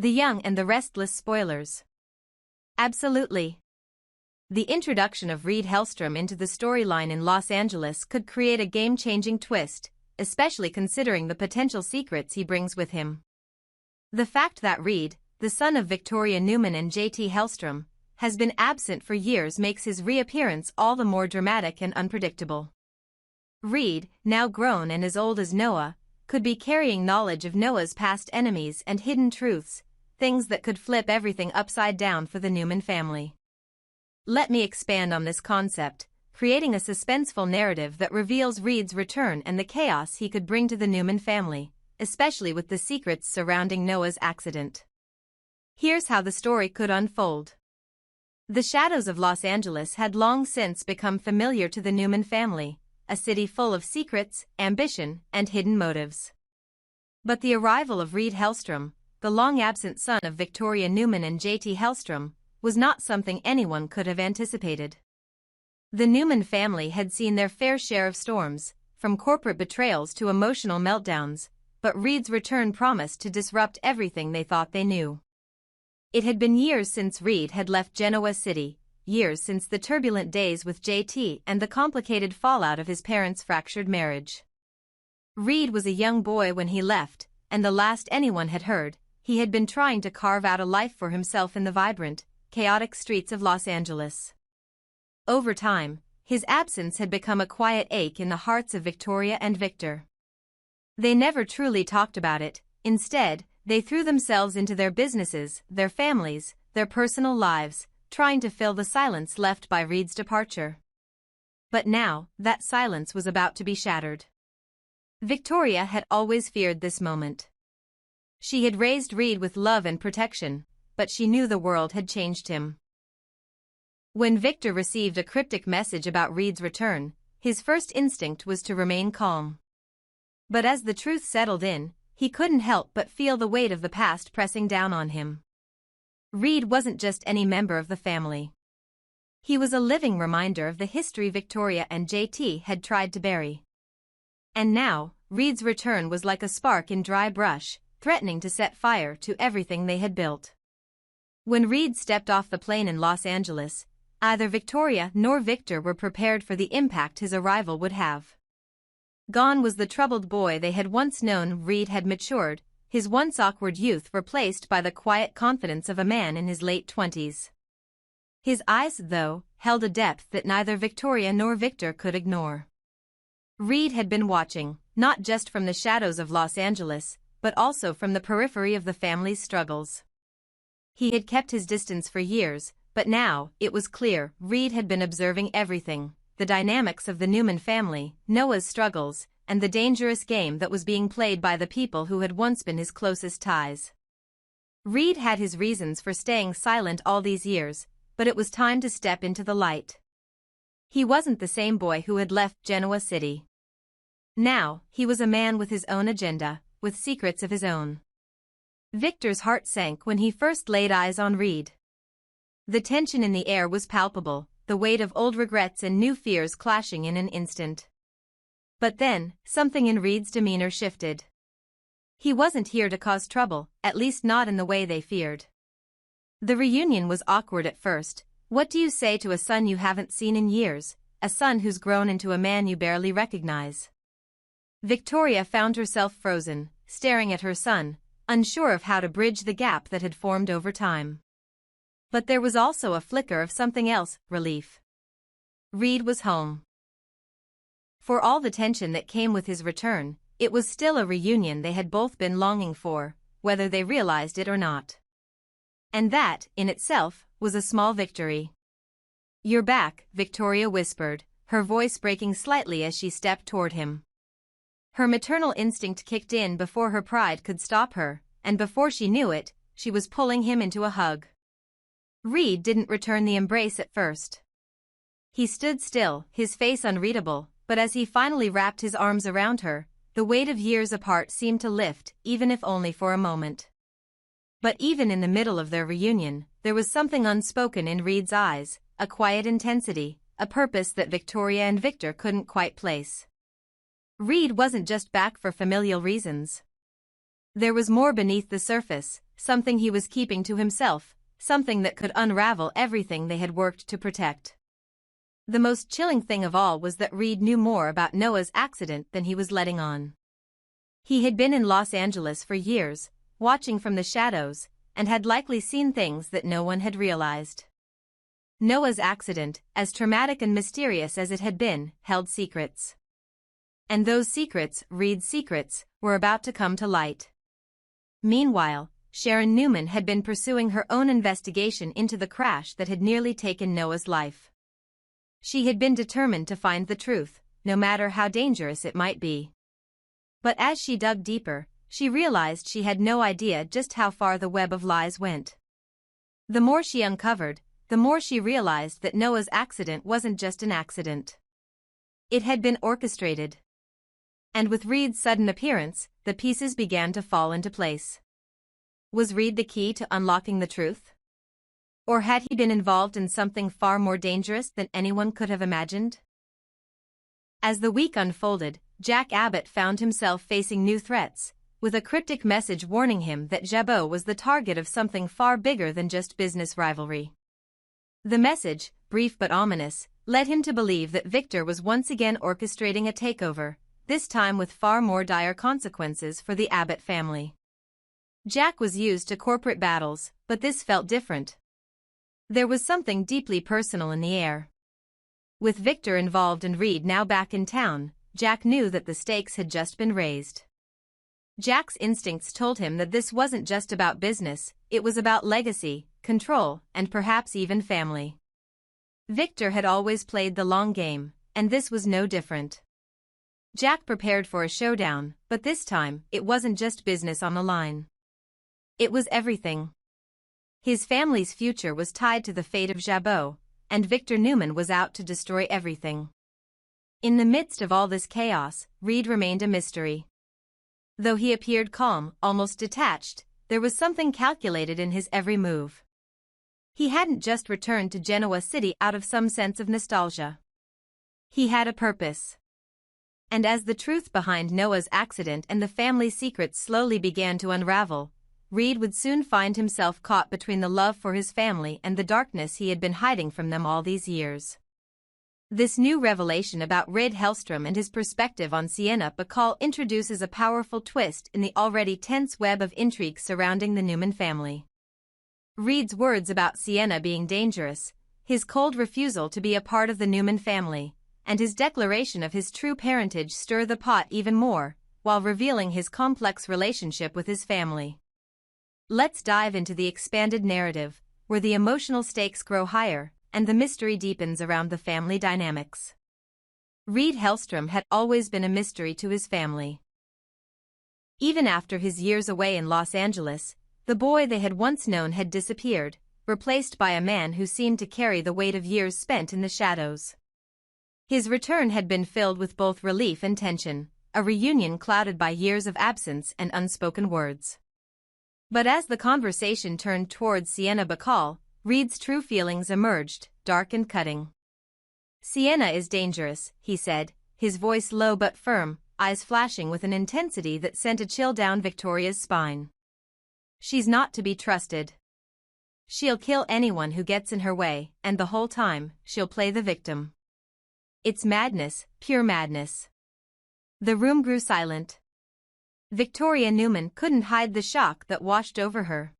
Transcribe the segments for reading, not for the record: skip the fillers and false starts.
The Young and the Restless spoilers. Absolutely. The introduction of Reed Hellstrom into the storyline in Los Angeles could create a game-changing twist, especially considering the potential secrets he brings with him. The fact that Reed, the son of Victoria Newman and J.T. Hellstrom, has been absent for years makes his reappearance all the more dramatic and unpredictable. Reed, now grown and as old as Noah, could be carrying knowledge of Noah's past enemies and hidden truths, things that could flip everything upside down for the Newman family. Let me expand on this concept, creating a suspenseful narrative that reveals Reed's return and the chaos he could bring to the Newman family, especially with the secrets surrounding Noah's accident. Here's how the story could unfold. The shadows of Los Angeles had long since become familiar to the Newman family, a city full of secrets, ambition, and hidden motives. But the arrival of Reed Hellstrom, the long-absent son of Victoria Newman and J.T. Hellstrom, was not something anyone could have anticipated. The Newman family had seen their fair share of storms, from corporate betrayals to emotional meltdowns, but Reed's return promised to disrupt everything they thought they knew. It had been years since Reed had left Genoa City, years since the turbulent days with J.T. and the complicated fallout of his parents' fractured marriage. Reed was a young boy when he left, and the last anyone had heard, he had been trying to carve out a life for himself in the vibrant, chaotic streets of Los Angeles. Over time, his absence had become a quiet ache in the hearts of Victoria and Victor. They never truly talked about it. Instead, they threw themselves into their businesses, their families, their personal lives, trying to fill the silence left by Reed's departure. But now, that silence was about to be shattered. Victoria had always feared this moment. She had raised Reed with love and protection, but she knew the world had changed him. When Victor received a cryptic message about Reed's return, his first instinct was to remain calm. But as the truth settled in, he couldn't help but feel the weight of the past pressing down on him. Reed wasn't just any member of the family. He was a living reminder of the history Victoria and J.T. had tried to bury. And now, Reed's return was like a spark in dry brush, threatening to set fire to everything they had built. When Reed stepped off the plane in Los Angeles, neither Victoria nor Victor were prepared for the impact his arrival would have. Gone was the troubled boy they had once known. Reed had matured, his once awkward youth replaced by the quiet confidence of a man in his late 20s. His eyes, though, held a depth that neither Victoria nor Victor could ignore. Reed had been watching, not just from the shadows of Los Angeles, but also from the periphery of the family's struggles. He had kept his distance for years, but now, it was clear, Reed had been observing everything, the dynamics of the Newman family, Noah's struggles, and the dangerous game that was being played by the people who had once been his closest ties. Reed had his reasons for staying silent all these years, but it was time to step into the light. He wasn't the same boy who had left Genoa City. Now, he was a man with his own agenda, with secrets of his own. Victor's heart sank when he first laid eyes on Reed. The tension in the air was palpable, the weight of old regrets and new fears clashing in an instant. But then, something in Reed's demeanor shifted. He wasn't here to cause trouble, at least not in the way they feared. The reunion was awkward at first. What do you say to a son you haven't seen in years, a son who's grown into a man you barely recognize? Victoria found herself frozen, staring at her son, unsure of how to bridge the gap that had formed over time. But there was also a flicker of something else, relief. Reed was home. For all the tension that came with his return, it was still a reunion they had both been longing for, whether they realized it or not. And that, in itself, was a small victory. "You're back," Victoria whispered, her voice breaking slightly as she stepped toward him. Her maternal instinct kicked in before her pride could stop her, and before she knew it, she was pulling him into a hug. Reed didn't return the embrace at first. He stood still, his face unreadable, but as he finally wrapped his arms around her, the weight of years apart seemed to lift, even if only for a moment. But even in the middle of their reunion, there was something unspoken in Reed's eyes, a quiet intensity, a purpose that Victoria and Victor couldn't quite place. Reed wasn't just back for familial reasons. There was more beneath the surface, something he was keeping to himself, something that could unravel everything they had worked to protect. The most chilling thing of all was that Reed knew more about Noah's accident than he was letting on. He had been in Los Angeles for years, watching from the shadows, and had likely seen things that no one had realized. Noah's accident, as traumatic and mysterious as it had been, held secrets. And those secrets, Reed's secrets, were about to come to light. Meanwhile, Sharon Newman had been pursuing her own investigation into the crash that had nearly taken Noah's life. She had been determined to find the truth, no matter how dangerous it might be. But as she dug deeper, she realized she had no idea just how far the web of lies went. The more she uncovered, the more she realized that Noah's accident wasn't just an accident. It had been orchestrated. And with Reed's sudden appearance, the pieces began to fall into place. Was Reed the key to unlocking the truth? Or had he been involved in something far more dangerous than anyone could have imagined? As the week unfolded, Jack Abbott found himself facing new threats, with a cryptic message warning him that Jabot was the target of something far bigger than just business rivalry. The message, brief but ominous, led him to believe that Victor was once again orchestrating a takeover, this time with far more dire consequences for the Abbott family. Jack was used to corporate battles, but this felt different. There was something deeply personal in the air. With Victor involved and Reed now back in town, Jack knew that the stakes had just been raised. Jack's instincts told him that this wasn't just about business, it was about legacy, control, and perhaps even family. Victor had always played the long game, and this was no different. Jack prepared for a showdown, but this time, it wasn't just business on the line. It was everything. His family's future was tied to the fate of Jabot, and Victor Newman was out to destroy everything. In the midst of all this chaos, Reed remained a mystery. Though he appeared calm, almost detached, there was something calculated in his every move. He hadn't just returned to Genoa City out of some sense of nostalgia. He had a purpose. And as the truth behind Noah's accident and the family's secrets slowly began to unravel, Reed would soon find himself caught between the love for his family and the darkness he had been hiding from them all these years. This new revelation about Reed Hellstrom and his perspective on Sienna Bacall introduces a powerful twist in the already tense web of intrigue surrounding the Newman family. Reed's words about Sienna being dangerous, his cold refusal to be a part of the Newman family, and his declaration of his true parentage stir the pot even more, while revealing his complex relationship with his family. Let's dive into the expanded narrative, where the emotional stakes grow higher, and the mystery deepens around the family dynamics. Reed Hellstrom had always been a mystery to his family. Even after his years away in Los Angeles, the boy they had once known had disappeared, replaced by a man who seemed to carry the weight of years spent in the shadows. His return had been filled with both relief and tension, a reunion clouded by years of absence and unspoken words. But as the conversation turned towards Sienna Bacall, Reed's true feelings emerged, dark and cutting. "Sienna is dangerous," he said, his voice low but firm, eyes flashing with an intensity that sent a chill down Victoria's spine. "She's not to be trusted. She'll kill anyone who gets in her way, and the whole time, she'll play the victim. It's madness, pure madness." The room grew silent. Victoria Newman couldn't hide the shock that washed over her.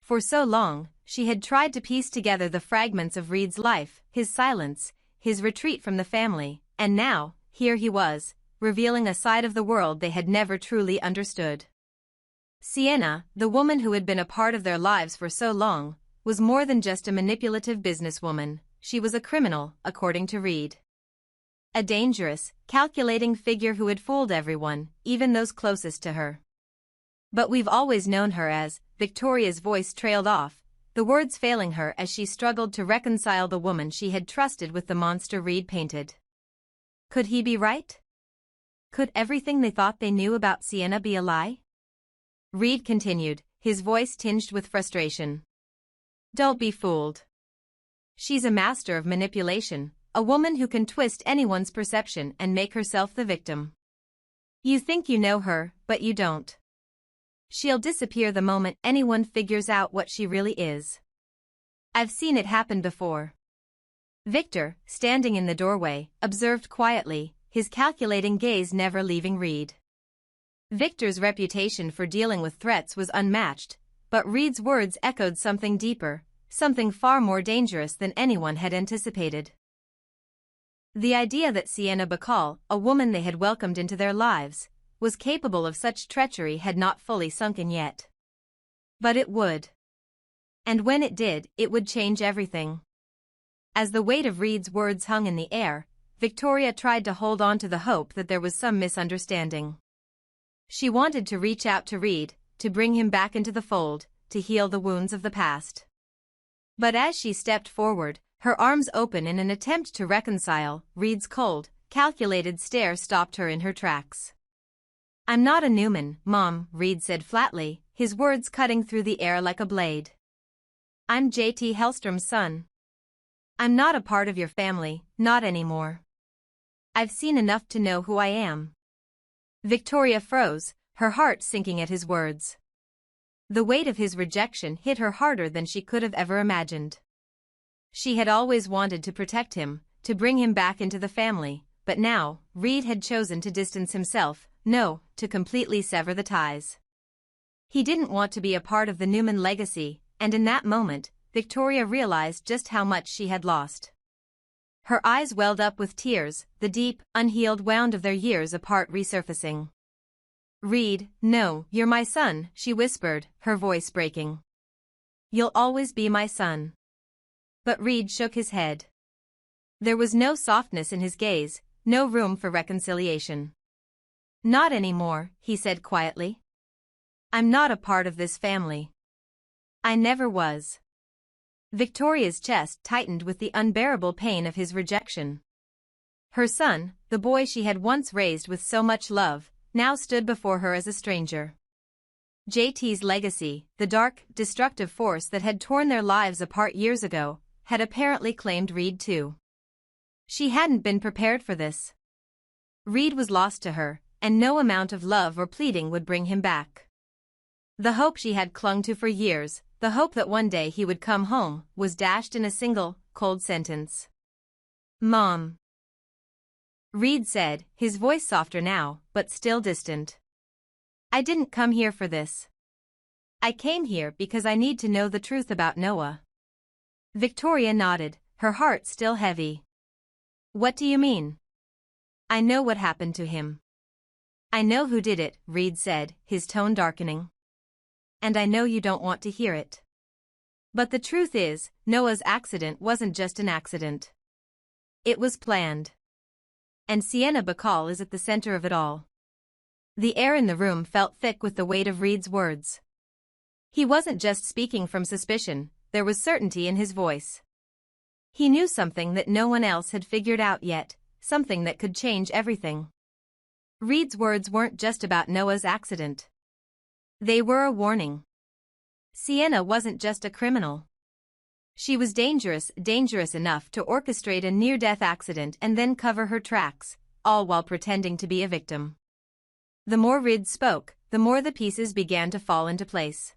For so long, she had tried to piece together the fragments of Reed's life, his silence, his retreat from the family, and now, here he was, revealing a side of the world they had never truly understood. Sienna, the woman who had been a part of their lives for so long, was more than just a manipulative businesswoman, she was a criminal, according to Reed. A dangerous, calculating figure who had fooled everyone, even those closest to her. "But we've always known her as," Victoria's voice trailed off, the words failing her as she struggled to reconcile the woman she had trusted with the monster Reed painted. Could he be right? Could everything they thought they knew about Sienna be a lie? Reed continued, his voice tinged with frustration. "Don't be fooled. She's a master of manipulation, a woman who can twist anyone's perception and make herself the victim. You think you know her, but you don't. She'll disappear the moment anyone figures out what she really is. I've seen it happen before. Victor, standing in the doorway, observed quietly, his calculating gaze never leaving Reed. Victor's reputation for dealing with threats was unmatched, but Reed's words echoed something deeper, something far more dangerous than anyone had anticipated. The idea that Sienna Bacall, a woman they had welcomed into their lives, was capable of such treachery had not fully sunken yet. But it would. And when it did, it would change everything. As the weight of Reed's words hung in the air, Victoria tried to hold on to the hope that there was some misunderstanding. She wanted to reach out to Reed, to bring him back into the fold, to heal the wounds of the past. But as she stepped forward, her arms open in an attempt to reconcile, Reed's cold, calculated stare stopped her in her tracks. "I'm not a Newman, Mom," Reed said flatly, his words cutting through the air like a blade. "I'm J.T. Hellstrom's son. I'm not a part of your family, not anymore. I've seen enough to know who I am." Victoria froze, her heart sinking at his words. The weight of his rejection hit her harder than she could have ever imagined. She had always wanted to protect him, to bring him back into the family, but now, Reed had chosen to distance himself, no, to completely sever the ties. He didn't want to be a part of the Newman legacy, and in that moment, Victoria realized just how much she had lost. Her eyes welled up with tears, the deep, unhealed wound of their years apart resurfacing. "Reed, no, you're my son," she whispered, her voice breaking. "You'll always be my son." But Reed shook his head. There was no softness in his gaze, no room for reconciliation. "Not anymore," he said quietly. "I'm not a part of this family. I never was." Victoria's chest tightened with the unbearable pain of his rejection. Her son, the boy she had once raised with so much love, now stood before her as a stranger. JT's legacy, the dark, destructive force that had torn their lives apart years ago, had apparently claimed Reed too. She hadn't been prepared for this. Reed was lost to her, and no amount of love or pleading would bring him back. The hope she had clung to for years, the hope that one day he would come home, was dashed in a single, cold sentence. "Mom," Reed said, his voice softer now, but still distant. "I didn't come here for this. I came here because I need to know the truth about Noah." Victoria nodded, her heart still heavy. "What do you mean?" "I know what happened to him. I know who did it," Reed said, his tone darkening. "And I know you don't want to hear it. But the truth is, Noah's accident wasn't just an accident. It was planned. And Sienna Bacall is at the center of it all." The air in the room felt thick with the weight of Reed's words. He wasn't just speaking from suspicion, there was certainty in his voice. He knew something that no one else had figured out yet, something that could change everything. Reed's words weren't just about Noah's accident. They were a warning. Sienna wasn't just a criminal. She was dangerous enough to orchestrate a near-death accident and then cover her tracks, all while pretending to be a victim. The more Reed spoke, the more the pieces began to fall into place.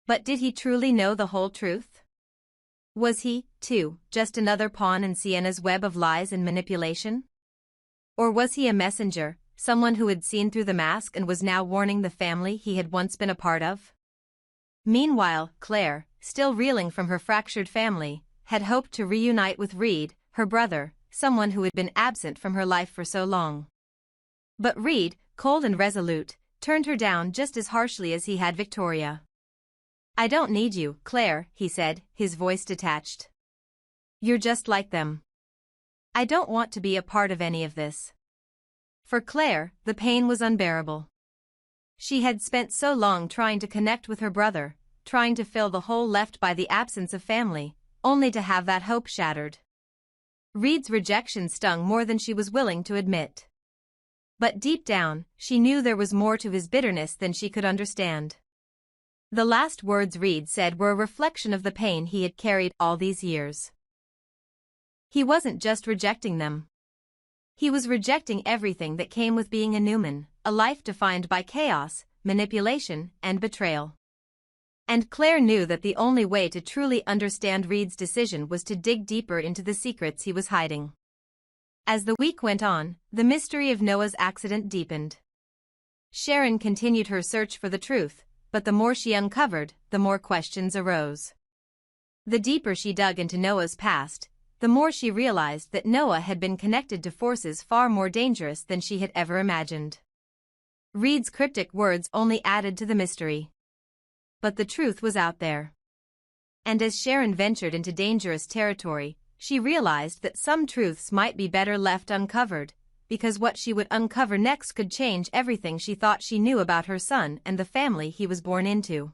But did he truly know the whole truth? Was he, too, just another pawn in Sienna's web of lies and manipulation? Or was he a messenger, someone who had seen through the mask and was now warning the family he had once been a part of? Meanwhile, Claire, still reeling from her fractured family, had hoped to reunite with Reed, her brother, someone who had been absent from her life for so long. But Reed, cold and resolute, turned her down just as harshly as he had Victoria. "I don't need you, Claire," he said, his voice detached. "You're just like them. I don't want to be a part of any of this." For Claire, the pain was unbearable. She had spent so long trying to connect with her brother, trying to fill the hole left by the absence of family, only to have that hope shattered. Reed's rejection stung more than she was willing to admit. But deep down, she knew there was more to his bitterness than she could understand. The last words Reed said were a reflection of the pain he had carried all these years. He wasn't just rejecting them. He was rejecting everything that came with being a Newman, a life defined by chaos, manipulation, and betrayal. And Claire knew that the only way to truly understand Reed's decision was to dig deeper into the secrets he was hiding. As the week went on, the mystery of Noah's accident deepened. Sharon continued her search for the truth, but the more she uncovered, the more questions arose. The deeper she dug into Noah's past, the more she realized that Noah had been connected to forces far more dangerous than she had ever imagined. Reed's cryptic words only added to the mystery. But the truth was out there. And as Sharon ventured into dangerous territory, she realized that some truths might be better left uncovered, because what she would uncover next could change everything she thought she knew about her son and the family he was born into.